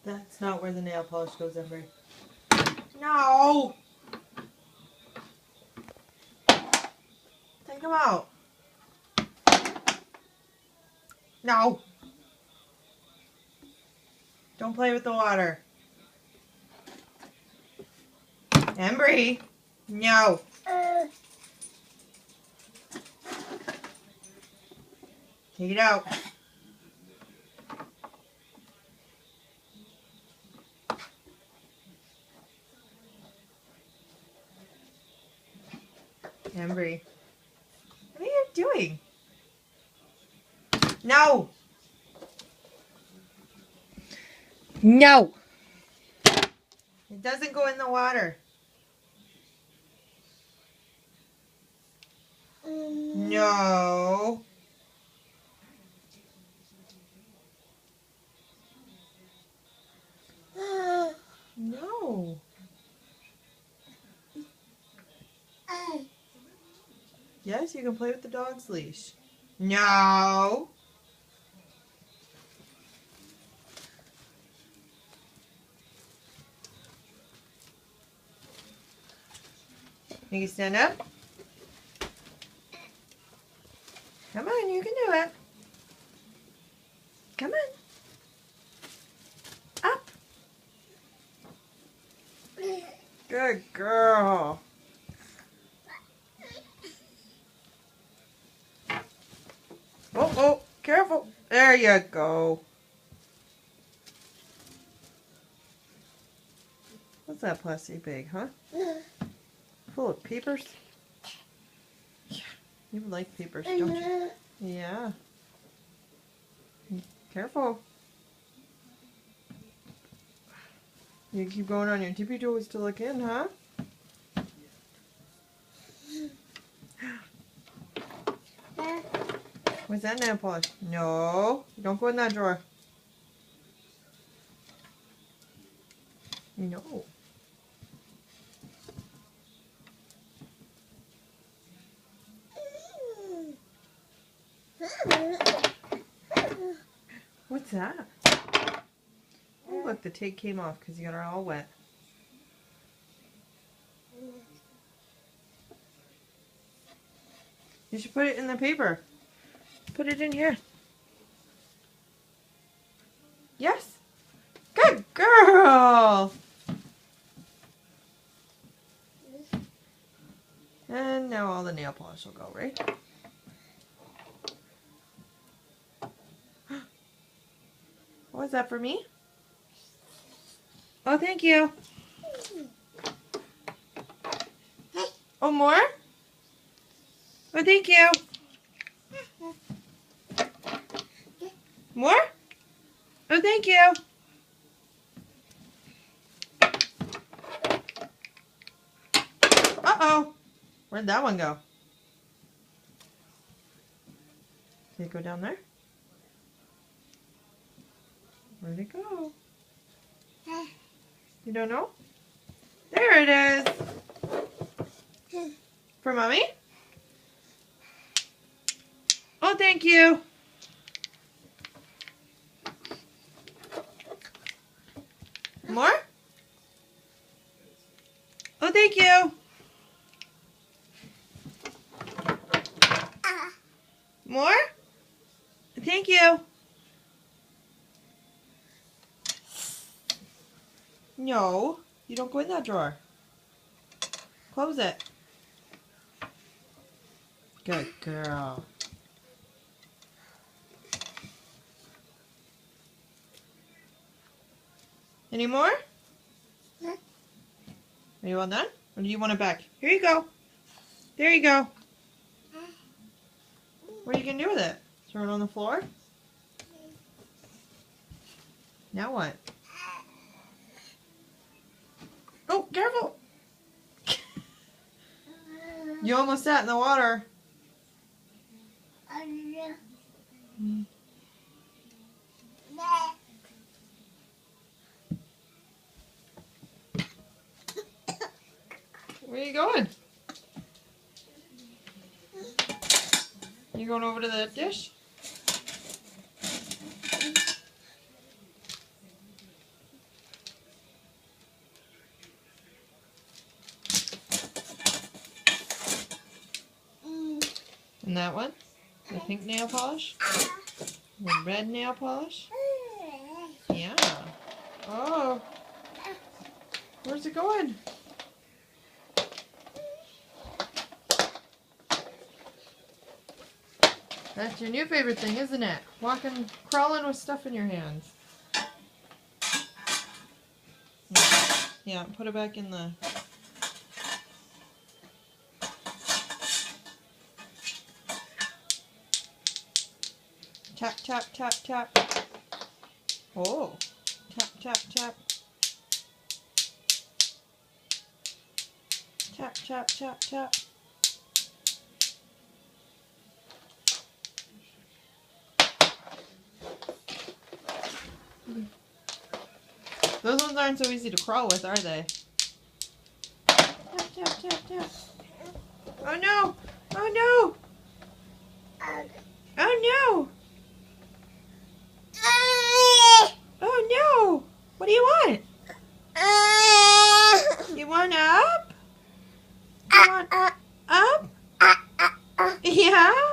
That's not where the nail polish goes, Embry. No! Take them out. No! Don't play with the water. Embry! No! Take it out. Embry. What are you doing? No! No! It doesn't go in the water. No. No. Yes, you can play with the dog's leash. No. You can stand up. Come on, you can do it. Come on. Up. Good girl. Oh, oh, careful. There you go. What's that plastic bag, huh? Full of papers? Yeah, you like papers, don't you? Yeah. Careful. You keep going on your tippy toes to look in, huh? What's that nail polish? No, don't go in that drawer. No. What's that? Oh, look, the tape came off because you got it all wet. You should put it in the paper. Put it in here. Yes. Good girl. And now all the nail polish will go, right? What was that for me? Oh, thank you. Oh, more? Oh, thank you. More? Oh, thank you. Uh-oh. Where'd that one go? Did it go down there? Where'd it go? You don't know? There it is. For Mommy? Oh, thank you. More? Oh, thank you. More? Thank you. No, you don't go in that drawer. Close it. Good girl. Any more? Are you all done? Or do you want it back? Here you go. There you go. What are you going to do with it? Throw it on the floor? Now what? Oh, careful. You almost sat in the water. Where are you going? You going over to the dish? And that one? The pink nail polish? The red nail polish? Yeah. Oh. Where's it going? That's your new favorite thing, isn't it? Walking, crawling with stuff in your hands. Yeah, put it back in the... Tap, tap, tap, tap. Oh. Tap, tap, tap. Tap, tap, tap, tap. Those ones aren't so easy to crawl with, are they? Tap, tap, tap, tap. Oh no! Oh no! Oh no! Oh no! What do you want? You want up? You want up? Yeah?